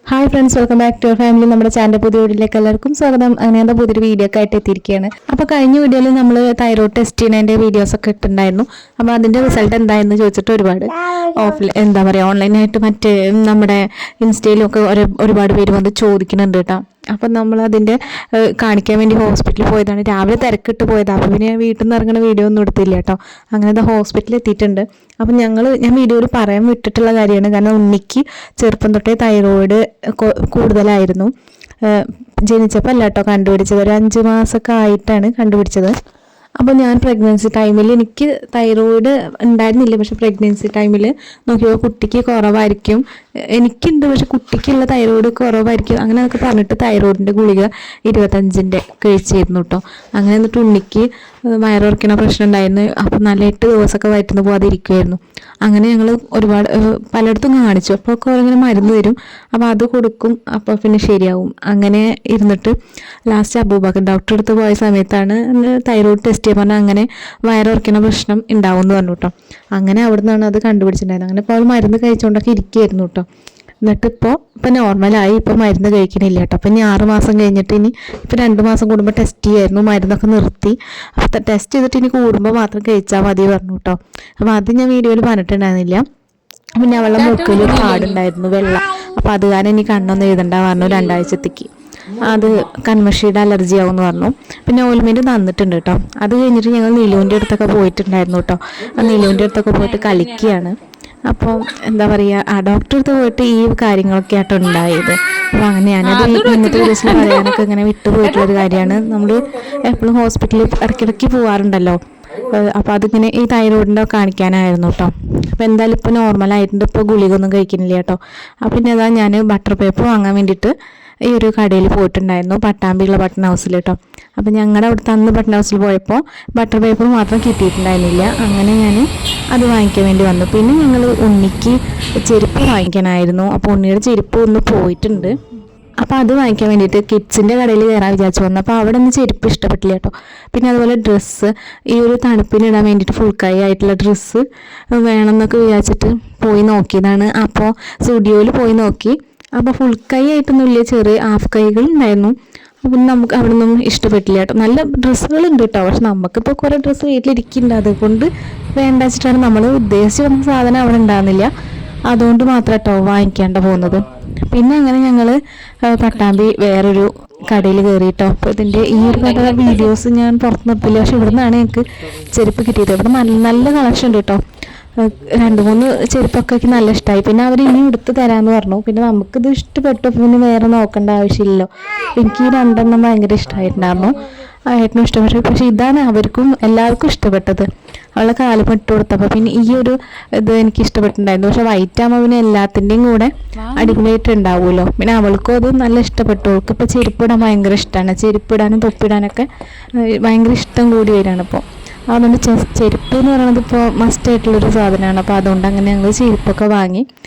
Hi friends, welcome back to family. നമ്മുടെ channel പുതിയ വീഡിയോയിലേക്ക് എല്ലാവർക്കും സ്വാഗതം. അങ്ങനെ പുതിയൊരു വീഡിയോ ഒക്കെ ആയിട്ട് എത്തിയിരിക്കുകയാണ്. അപ്പോൾ കഴിഞ്ഞ വീഡിയോയിൽ നമ്മൾ തൈറോയ്ഡ് ടെസ്റ്റ് ചെയ്യുന്നതിൻ്റെ വീഡിയോസ് ഒക്കെ ഇട്ടുണ്ടായിരുന്നു. അപ്പോൾ അതിൻ്റെ റിസൾട്ട് എന്തായെന്ന് ചോദിച്ചിട്ട് ഒരുപാട് ഓൺലൈനായിട്ട് മറ്റേ നമ്മുടെ ഇൻസ്റ്റയിലും ഒക്കെ ഒരുപാട് പേര് വന്ന് ചോദിക്കുന്നുണ്ട് കേട്ടോ. അപ്പം നമ്മൾ അതിൻ്റെ കാണിക്കാൻ വേണ്ടി ഹോസ്പിറ്റലിൽ പോയതാണ്. രാവിലെ തിരക്കിട്ട് പോയതാണ്. അപ്പോൾ പിന്നെ വീട്ടിൽ നിന്ന് ഇറങ്ങുന്ന വീഡിയോ ഒന്നും എടുത്തില്ല കേട്ടോ. അങ്ങനെ ഹോസ്പിറ്റലിൽ എത്തിയിട്ടുണ്ട്. അപ്പം ഞാൻ വീഡിയോയിൽ പറയാൻ വിട്ടിട്ടുള്ള കാര്യമാണ്. കാരണം ഉണ്ണിക്ക് ചെറുപ്പം തൊട്ടേ തൈറോയിഡ് കൂടുതലായിരുന്നു. ജനിച്ചപ്പോൾ അല്ല കേട്ടോ കണ്ടുപിടിച്ചത്, ഒരു 5 മാസമൊക്കെ ആയിട്ടാണ് കണ്ടുപിടിച്ചത്. അപ്പോൾ ഞാൻ പ്രഗ്നൻസി ടൈമിൽ എനിക്ക് തൈറോയിഡ് ഉണ്ടായിരുന്നില്ല. പക്ഷെ പ്രഗ്നൻസി ടൈമിൽ നോക്കിയപ്പോൾ കുട്ടിക്ക് കുറവായിരിക്കും, എനിക്കുണ്ട് പക്ഷെ കുട്ടിക്കുള്ള തൈറോയിഡ് കുറവായിരിക്കും, അങ്ങനെ അതൊക്കെ പറഞ്ഞിട്ട് തൈറോയിഡിൻ്റെ ഗുളിക 25ൻ്റെ കഴിച്ചിരുന്നു കേട്ടോ. അങ്ങനെ എന്നിട്ട് ഉണ്ണിക്ക് വയറിറക്കുന്ന പ്രശ്നം ഉണ്ടായിരുന്നു. അപ്പോൾ നല്ല 8 ദിവസമൊക്കെ വയറ്റുന്ന പോകാതെ ഇരിക്കുമായിരുന്നു. അങ്ങനെ ഞങ്ങൾ ഒരുപാട് പലയിടത്തും കാണിച്ചു. അപ്പോൾ ഒക്കെ ഇങ്ങനെ മരുന്ന് തരും, അപ്പോൾ അത് കൊടുക്കും, അപ്പോൾ പിന്നെ ശരിയാവും. അങ്ങനെ ഇരുന്നിട്ട് ലാസ്റ്റ് അബൂബക്കർ ഡോക്ടറെ അടുത്ത് പോയ സമയത്താണ് തൈറോയിഡ് ടെസ്റ്റ് ചെയ്യാൻ പറഞ്ഞാൽ അങ്ങനെ വയറിറക്കുന്ന പ്രശ്നം ഉണ്ടാവും എന്ന് പറഞ്ഞു കേട്ടോ. അങ്ങനെ അവിടെ നിന്നാണ് അത് കണ്ടുപിടിച്ചിട്ടുണ്ടായിരുന്നത്. അങ്ങനെ ഇപ്പോൾ മരുന്ന് കഴിച്ചുകൊണ്ടൊക്കെ ഇരിക്കുകയായിരുന്നു കേട്ടോ. എന്നിട്ട് ഇപ്പം നോർമലായി, ഇപ്പോൾ മരുന്ന് കഴിക്കണില്ല കേട്ടോ. അപ്പം ഇനി 6 മാസം കഴിഞ്ഞിട്ട് ഇനി ഇപ്പം 2 മാസം കൂടുമ്പോൾ ടെസ്റ്റ് ചെയ്യായിരുന്നു. മരുന്നൊക്കെ നിർത്തി. അപ്പം ടെസ്റ്റ് ചെയ്തിട്ട് ഇനി കൂടുമ്പോൾ മാത്രം കഴിച്ചാൽ മതി പറഞ്ഞു കേട്ടോ. അപ്പം അത് ഞാൻ വീഡിയോയിൽ പറഞ്ഞിട്ടുണ്ടായിരുന്നില്ല. പിന്നെ അവളുടെ മൂക്കിൽ പാടുണ്ടായിരുന്നു, വെള്ള. അപ്പം അത് കാരണം ഇനി കണ്ണൊന്നും എഴുതണ്ട പറഞ്ഞു 2 ആഴ്ചത്തേക്ക്. അത് കൺമഷിയുടെ അലർജി ആവുമെന്ന് പറഞ്ഞു. പിന്നെ ഓയിൽമെൻറ്റ് തന്നിട്ടുണ്ട് കേട്ടോ. അത് കഴിഞ്ഞിട്ട് ഞങ്ങൾ നീലുവിൻ്റെ അടുത്തൊക്കെ പോയിട്ടുണ്ടായിരുന്നു കേട്ടോ. ആ നീലുവിൻ്റെ അടുത്തൊക്കെ പോയിട്ട് കളിക്കുകയാണ്. അപ്പോൾ എന്താ പറയുക, ആ ഡോക്ടറെ അടുത്ത് പോയിട്ട് ഈ കാര്യങ്ങളൊക്കെ ആയിട്ട് ഉണ്ടായത്. അപ്പോൾ അങ്ങനെ ഞാനത് ഇന്നത്തെ വീഡിയോസിൽ പറയാനൊക്കെ ഇങ്ങനെ വിട്ടുപോയിട്ടുള്ളൊരു കാര്യമാണ്. നമ്മൾ എപ്പോഴും ഹോസ്പിറ്റലിൽ ഇടയ്ക്കിടയ്ക്ക് പോകാറുണ്ടല്ലോ. അപ്പോൾ അതിങ്ങനെ ഈ തൈറോയിഡിൻ്റെ കാണിക്കാനായിരുന്നു കേട്ടോ. അപ്പോൾ എന്തായാലും ഇപ്പോൾ നോർമലായിട്ടുണ്ട്. ഇപ്പോൾ ഗുളികയൊന്നും കഴിക്കുന്നില്ല കേട്ടോ. അപ്പോൾ പിന്നെ അതാ ഞാൻ ബട്ടർ പേപ്പർ വാങ്ങാൻ വേണ്ടിയിട്ട് ഈ ഒരു കടയിൽ പോയിട്ടുണ്ടായിരുന്നു, പട്ടാമ്പിയുള്ള ബട്ടൺ ഹൗസിൽ കേട്ടോ. അപ്പോൾ ഞങ്ങളുടെ അവിടുത്തെ അന്ന് ബട്ടൺ ഹൗസിൽ പോയപ്പോൾ ബട്ടർ പേപ്പർ മാത്രം കിട്ടിയിട്ടുണ്ടായിരുന്നില്ല. അങ്ങനെ ഞാൻ അത് വാങ്ങിക്കാൻ വേണ്ടി വന്നു. പിന്നെ ഞങ്ങൾ ഉണ്ണിക്ക് ചെരുപ്പ് വാങ്ങിക്കാനായിരുന്നു. അപ്പോൾ ഉണ്ണിയുടെ ചെരുപ്പ് ഒന്ന് പോയിട്ടുണ്ട്. അപ്പോൾ അത് വാങ്ങിക്കാൻ വേണ്ടിയിട്ട് കിഡ്സിൻ്റെ കടയിൽ കയറാൻ വിചാരിച്ചു വന്നു. അപ്പോൾ അവിടെ നിന്ന് ചെരുപ്പ് ഇഷ്ടപ്പെട്ടില്ല കേട്ടോ. പിന്നെ അതുപോലെ ഡ്രസ്സ്, ഈ ഒരു തണുപ്പിന് ഇടാൻ വേണ്ടിയിട്ട് ഫുൾ കൈ ആയിട്ടുള്ള ഡ്രസ്സ് വേണമെന്നൊക്കെ വിചാരിച്ചിട്ട് പോയി നോക്കിയതാണ്. അപ്പോൾ സ്റ്റുഡിയോയിൽ പോയി നോക്കി. അപ്പോൾ ഫുൾ കൈ ആയിട്ടൊന്നുമില്ല, ചെറിയ ഹാഫ് കൈകൾ ഉണ്ടായിരുന്നു. അപ്പം നമുക്ക് അവിടെ നിന്നും ഇഷ്ടപ്പെട്ടില്ല കേട്ടോ. നല്ല ഡ്രസ്സുകളുണ്ട് കേട്ടോ, പക്ഷെ നമുക്കിപ്പോൾ കുറേ ഡ്രസ്സ് വീട്ടിലിരിക്കുന്നുണ്ട്. അതുകൊണ്ട് വേണ്ട വെച്ചിട്ടാണ് നമ്മൾ ഉദ്ദേശിച്ച് വന്ന സാധനം അവിടെ ഉണ്ടാകുന്നില്ല. അതുകൊണ്ട് മാത്രം കേട്ടോ വാങ്ങിക്കാണ്ട് പോകുന്നത്. പിന്നെ അങ്ങനെ ഞങ്ങൾ പട്ടാമ്പി വേറൊരു കടയിൽ കയറി കേട്ടോ. അപ്പോൾ ഇതിൻ്റെ ഈ ഒരു കട വീഡിയോസ് ഞാൻ പുറത്ത് നിർത്തില്ല. പക്ഷെ ഇവിടെ നിന്നാണ് ഞങ്ങൾക്ക് ചെരുപ്പ് കിട്ടിയത്. ഇവിടെ നല്ല കളക്ഷൻ ഉണ്ട് കേട്ടോ. 2-3 ചെരുപ്പൊക്കെ എനിക്ക് നല്ല ഇഷ്ടമായി. പിന്നെ അവർ ഇനി എടുത്ത് തരാമെന്ന് പറഞ്ഞു. പിന്നെ നമുക്കിത് ഇഷ്ടപ്പെട്ടു, പിന്നെ വേറെ നോക്കേണ്ട ആവശ്യമില്ലല്ലോ. എനിക്ക് ഈ 2 ഭയങ്കര ഇഷ്ടമായിട്ടുണ്ടായിരുന്നു. ഏട്ടനും ഇഷ്ടപ്പെട്ടു. പക്ഷേ ഇതാണ് അവർക്കും എല്ലാവർക്കും ഇഷ്ടപ്പെട്ടത്. അവളെ കാലം ഇട്ട് കൊടുത്തപ്പോൾ പിന്നെ ഈ ഒരു ഇത് എനിക്ക് ഇഷ്ടപ്പെട്ടിട്ടുണ്ടായിരുന്നു. പക്ഷെ വൈറ്റ് ആകുമ്പോൾ പിന്നെ എല്ലാത്തിൻ്റെയും കൂടെ അടിപൊളിയായിട്ട് ഉണ്ടാവുമല്ലോ. പിന്നെ അവൾക്കും അത് നല്ല ഇഷ്ടപ്പെട്ടു. അവൾക്ക് ഇപ്പോൾ ചെരുപ്പിടാൻ ഭയങ്കര ഇഷ്ടമാണ്. ചെരുപ്പിടാനും തൊപ്പിടാനൊക്കെ ഭയങ്കര ഇഷ്ടം കൂടി വരികയാണ് ഇപ്പോൾ. അതുകൊണ്ട് ചെരുപ്പ് എന്ന് പറയുന്നത് ഇപ്പോൾ മസ്റ്റായിട്ടുള്ളൊരു സാധനമാണ്. അപ്പോൾ അതുകൊണ്ട് അങ്ങനെ ഞങ്ങൾ ചെരുപ്പൊക്കെ വാങ്ങി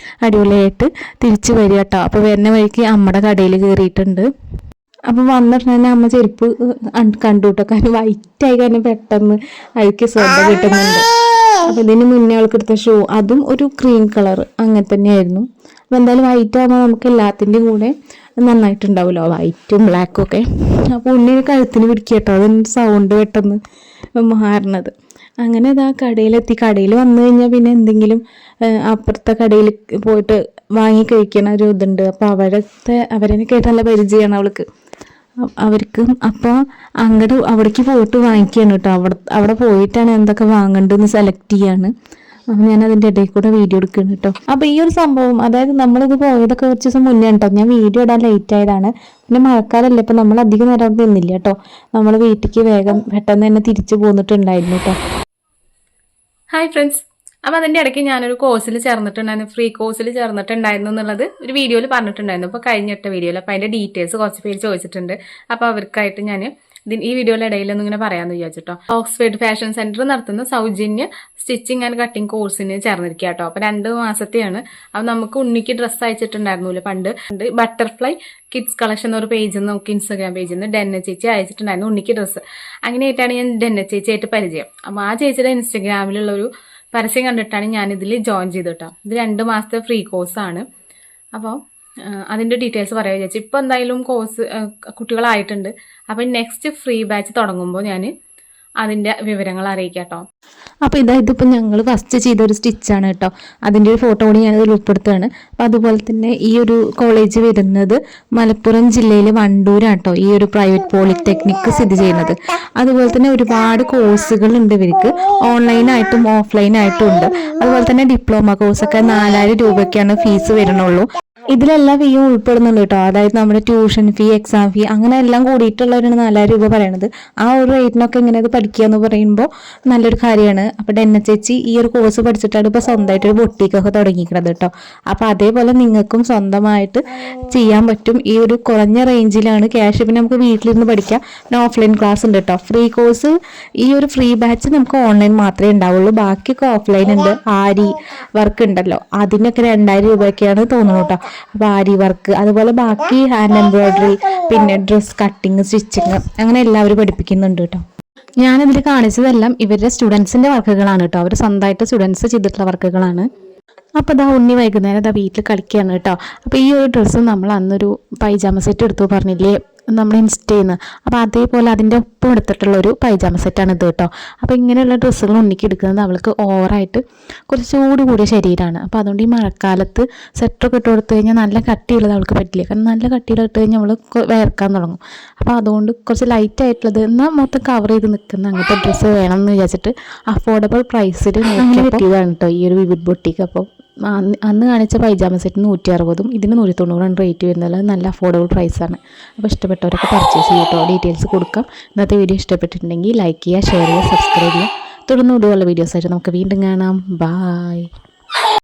അടിപൊളിയായിട്ട് തിരിച്ച് വരിക കേട്ടോ. അപ്പോൾ വരുന്ന വഴിക്ക് അമ്മയുടെ കടയിൽ കയറിയിട്ടുണ്ട്. അപ്പോൾ വന്നിട്ട് തന്നെ അമ്മ ചെരുപ്പ് കണ്ടു കേട്ടോ. കാരണം വൈറ്റായി കാരണം പെട്ടെന്ന് അതിക്ക് ശ്രദ്ധ കിട്ടുന്നുണ്ട്. അപ്പോൾ ഇതിന് മുന്നേ അവൾക്ക് എടുത്ത ഷൂ അതും ഒരു ക്രീം കളർ അങ്ങനെ തന്നെയായിരുന്നു. അപ്പോൾ എന്തായാലും വൈറ്റ് ആകുമ്പോൾ നമുക്ക് എല്ലാത്തിൻ്റെയും കൂടെ നന്നായിട്ടുണ്ടാവുമല്ലോ, വൈറ്റും ബ്ലാക്കും ഒക്കെ. അപ്പോൾ ഉണ്ണിനെ കഴുത്തിന് പിടിക്കുക കേട്ടോ. അതിൻ്റെ സൗണ്ട് പെട്ടെന്ന് മാറണത്. അങ്ങനെ ഇതാ കടയിലെത്തി. കടയിൽ വന്നു കഴിഞ്ഞാൽ പിന്നെ എന്തെങ്കിലും അപ്പുറത്തെ കടയിൽ പോയിട്ട് വാങ്ങി കഴിക്കണ ഒരു ഇതുണ്ട്. അപ്പോൾ അവരെ കേട്ട് നല്ല പരിചയമാണ് അവൾക്ക്, അവർക്ക്. അപ്പോൾ അവിടേക്ക് പോയിട്ട് വാങ്ങിക്കുകയാണ് കേട്ടോ. അവിടെ പോയിട്ടാണ് എന്തൊക്കെ വാങ്ങേണ്ടതെന്ന് സെലക്ട് ചെയ്യാണ്. അപ്പോൾ ഞാൻ അതിൻ്റെ ഇടയിൽ കൂടെ വീഡിയോ എടുക്കുന്നു കേട്ടോ. അപ്പോൾ ഈ ഒരു സംഭവം, അതായത് നമ്മളിത് പോയതൊക്കെ കുറച്ച് ദിവസം മുന്നേ കേട്ടോ. ഞാൻ വീഡിയോ ഇടാൻ ലേറ്റ് ആയതാണ്. പിന്നെ മഴക്കാലമല്ലേ, ഇപ്പോൾ നമ്മൾ അധികം നേരം അവിടെ നിന്നില്ല കേട്ടോ. നമ്മൾ വീട്ടിലേക്ക് വേഗം പെട്ടെന്ന് തന്നെ തിരിച്ചു പോന്നിട്ടുണ്ടായിരുന്നു കേട്ടോ. ഹായ് ഫ്രണ്ട്സ്, അപ്പോൾ അതിൻ്റെ ഇടയ്ക്ക് ഞാനൊരു കോഴ്സിൽ ചേർന്നിട്ടുണ്ടായിരുന്നു, ഫ്രീ കോഴ്സിൽ ചേർന്നിട്ടുണ്ടായിരുന്നു എന്നുള്ളത് ഒരു വീഡിയോയിൽ പറഞ്ഞിട്ടുണ്ടായിരുന്നു. അപ്പോൾ കഴിഞ്ഞിട്ട വീഡിയോയിൽ അപ്പോൾ അതിൻ്റെ ഡീറ്റെയിൽസ് കുറച്ച് പേര് ചോദിച്ചിട്ടുണ്ട്. അപ്പോൾ അവർക്കായിട്ട് ഞാൻ ഈ വീഡിയോയുടെ ഇടയിലൊന്നും ഇങ്ങനെ പറയാമെന്ന് വിചാരിച്ചിട്ടോ. ഓക്സ്ഫോർഡ് ഫാഷൻ സെൻറ്റർ നടത്തുന്ന സൗജന്യ സ്റ്റിച്ചിങ് ആൻഡ് കട്ടിങ് കോഴ്സിന് ചേർന്നിരിക്കുക കേട്ടോ. അപ്പോൾ 2 മാസത്തെയാണ്. അപ്പോൾ നമുക്ക് ഉണ്ണിക്ക് ഡ്രസ്സ് അയച്ചിട്ടുണ്ടായിരുന്നില്ല പണ്ട്. ബട്ടർഫ്ലൈ കിഡ്സ് കളക്ഷൻ എന്നൊരു പേജിൽ നിന്ന്, നമുക്ക് ഇൻസ്റ്റാഗ്രാം പേജിൽ നിന്ന് ഡെന്ന ചേച്ചി അയച്ചിട്ടുണ്ടായിരുന്നു ഉണ്ണിക്ക് ഡ്രസ്സ്. അങ്ങനെയായിട്ടാണ് ഞാൻ ഡെന്ന ചേച്ചിയായിട്ട് പരിചയം. അപ്പോൾ ആ ചേച്ചിയുടെ ഇൻസ്റ്റാഗ്രാമിലുള്ളൊരു പരസ്യം കണ്ടിട്ടാണ് ഞാനിതിൽ ജോയിൻ ചെയ്തിട്ടോ. ഇത് 2 മാസത്തെ ഫ്രീ കോഴ്സാണ്. അപ്പോൾ അതിൻ്റെ ഡീറ്റെയിൽസ് പറയാൻ വിചാരിച്ചു. ഇപ്പോൾ എന്തായാലും കോഴ്സ് കുട്ടികളായിട്ടുണ്ട്. അപ്പം നെക്സ്റ്റ് ഫ്രീ ബാച്ച് തുടങ്ങുമ്പോൾ ഞാൻ അതിൻ്റെ വിവരങ്ങൾ അറിയിക്കാം കേട്ടോ. അപ്പോൾ ഇതിപ്പോൾ ഞങ്ങൾ ഫസ്റ്റ് ചെയ്തൊരു സ്റ്റിച്ചാണ് കേട്ടോ. അതിൻ്റെ ഒരു ഫോട്ടോ കൂടി ഞാനതിൽ ഉൾപ്പെടുത്തുകയാണ്. അപ്പോൾ അതുപോലെ തന്നെ ഈ ഒരു കോളേജ് വരുന്നത് മലപ്പുറം ജില്ലയിലെ വണ്ടൂരാണ് കേട്ടോ ഈ ഒരു പ്രൈവറ്റ് പോളിടെക്നിക്ക് സ്ഥിതി ചെയ്യുന്നത്. അതുപോലെ തന്നെ ഒരുപാട് കോഴ്സുകൾ ഉണ്ട് ഇവർക്ക്, ഓൺലൈനായിട്ടും ഓഫ്ലൈനായിട്ടും ഉണ്ട്. അതുപോലെ തന്നെ ഡിപ്ലോമ കോഴ്സൊക്കെ 4000 രൂപയ്ക്കാണ് ഫീസ് വരുന്നുള്ളൂ. ഇതിലെല്ലാ ഫീയും ഉൾപ്പെടുന്നുണ്ട് കേട്ടോ. അതായത് നമ്മുടെ ട്യൂഷൻ ഫീ, എക്സാം ഫീ, അങ്ങനെ എല്ലാം കൂടിയിട്ടുള്ളവരാണ് 4000 രൂപ പറയണത്. ആ ഒരു റേറ്റിനൊക്കെ ഇങ്ങനെ ഇത് പഠിക്കുക എന്ന് പറയുമ്പോൾ നല്ലൊരു കാര്യമാണ്. അപ്പോൾ ഡെന്ന ചേച്ചി ഈ ഒരു കോഴ്സ് പഠിച്ചിട്ടാണ് ഇപ്പോൾ സ്വന്തമായിട്ടൊരു ബൊട്ടീക്കൊക്കെ തുടങ്ങിയിരിക്കുന്നത് കേട്ടോ. അപ്പോൾ അതേപോലെ നിങ്ങൾക്കും സ്വന്തമായിട്ട് ചെയ്യാൻ പറ്റും. ഈ ഒരു കുറഞ്ഞ റേഞ്ചിലാണ് ക്യാഷ്. പിന്നെ നമുക്ക് വീട്ടിലിരുന്ന് പഠിക്കാം. പിന്നെ ഓഫ്ലൈൻ ക്ലാസ് ഉണ്ട് കേട്ടോ. ഫ്രീ കോഴ്സ്, ഈ ഒരു ഫ്രീ ബാച്ച് നമുക്ക് ഓൺലൈൻ മാത്രമേ ഉണ്ടാവുള്ളൂ. ബാക്കിയൊക്കെ ഓഫ്ലൈൻ ഉണ്ട്. ആരി വർക്ക് ഉണ്ടല്ലോ, അതിനൊക്കെ 2000 രൂപയൊക്കെയാണ് തോന്നുന്നു കേട്ടോ. അപ്പോൾ ആരി വർക്ക്, അതുപോലെ ബാക്കി ഹാൻഡ് എംബ്രോയിഡറി, പിന്നെ ഡ്രസ് കട്ടിങ്, സ്റ്റിച്ചിങ്, അങ്ങനെ എല്ലാവരും പഠിപ്പിക്കുന്നുണ്ട് കേട്ടോ. ഞാനിതിൽ കാണിച്ചതെല്ലാം ഇവരുടെ സ്റ്റുഡൻസിൻ്റെ വർക്കുകളാണ് കേട്ടോ. അവർ സ്വന്തമായിട്ട് സ്റ്റുഡൻസ് ചെയ്തിട്ടുള്ള വർക്കുകളാണ്. അപ്പോൾ ഇതാ ഉണ്ണി വൈകുന്നേരം ഇതാ വീട്ടിൽ കളിക്കുകയാണ് കേട്ടോ. അപ്പോൾ ഈ ഒരു ഡ്രസ്സ് നമ്മൾ അന്നൊരു പൈജാമ സെറ്റ് എടുത്തു പറഞ്ഞില്ലേ നമ്മൾ ഇൻസ്റ്റയിൽ നിന്ന്, അപ്പോൾ അതേപോലെ അതിൻ്റെ ഒപ്പം എടുത്തിട്ടുള്ള ഒരു പൈജാമ സെറ്റാണ് ഇത് കേട്ടോ. അപ്പോൾ ഇങ്ങനെയുള്ള ഡ്രസ്സുകൾ ഉണ്ണിക്ക് എടുക്കുന്നത് അവൾക്ക് ഓവറായിട്ട് കുറച്ച് ചൂട് കൂടിയ ശരീരമാണ്. അപ്പോൾ അതുകൊണ്ട് ഈ മഴക്കാലത്ത് സെറ്ററൊക്കെ ഇട്ട് കൊടുത്തു കഴിഞ്ഞാൽ നല്ല കട്ടിയുള്ളത് അവൾക്ക് പറ്റില്ല. കാരണം നല്ല കട്ടിയുള്ള ഇട്ട് കഴിഞ്ഞാൽ അവൾ വേർക്കാൻ തുടങ്ങും. അപ്പോൾ അതുകൊണ്ട് കുറച്ച് ലൈറ്റ് ആയിട്ടുള്ളത് എന്നാൽ മൊത്തം കവർ ചെയ്ത് നിൽക്കുന്ന അങ്ങനത്തെ ഡ്രസ്സ് വേണം എന്ന് വിചാരിച്ചിട്ട് അഫോർഡബിൾ പ്രൈസിൽ പറ്റിയതാണ് കേട്ടോ ഈ ഒരു വിവിധ് ബൊട്ടിക്ക്. അപ്പോൾ അന്ന് കാണിച്ച പൈജാമ സെറ്റ് 160, ഇതിന് 190 റേറ്റ് വരുന്നത്. നല്ല അഫോർഡബിൾ പ്രൈസാണ്. അപ്പോൾ ഇഷ്ടപ്പെട്ടവരൊക്കെ പർച്ചേസ് ചെയ്യട്ടോ. ഡീറ്റെയിൽസ് കൊടുക്കാം. ഇന്നത്തെ വീഡിയോ ഇഷ്ടപ്പെട്ടിട്ടുണ്ടെങ്കിൽ ലൈക്ക് ചെയ്യുക, ഷെയർ ചെയ്യുക, സബ്സ്ക്രൈബ് ചെയ്യുക. തുടർന്ന് ഇതുപോലുള്ള വീഡിയോസായിട്ട് നമുക്ക് വീണ്ടും കാണാം. ബായ്.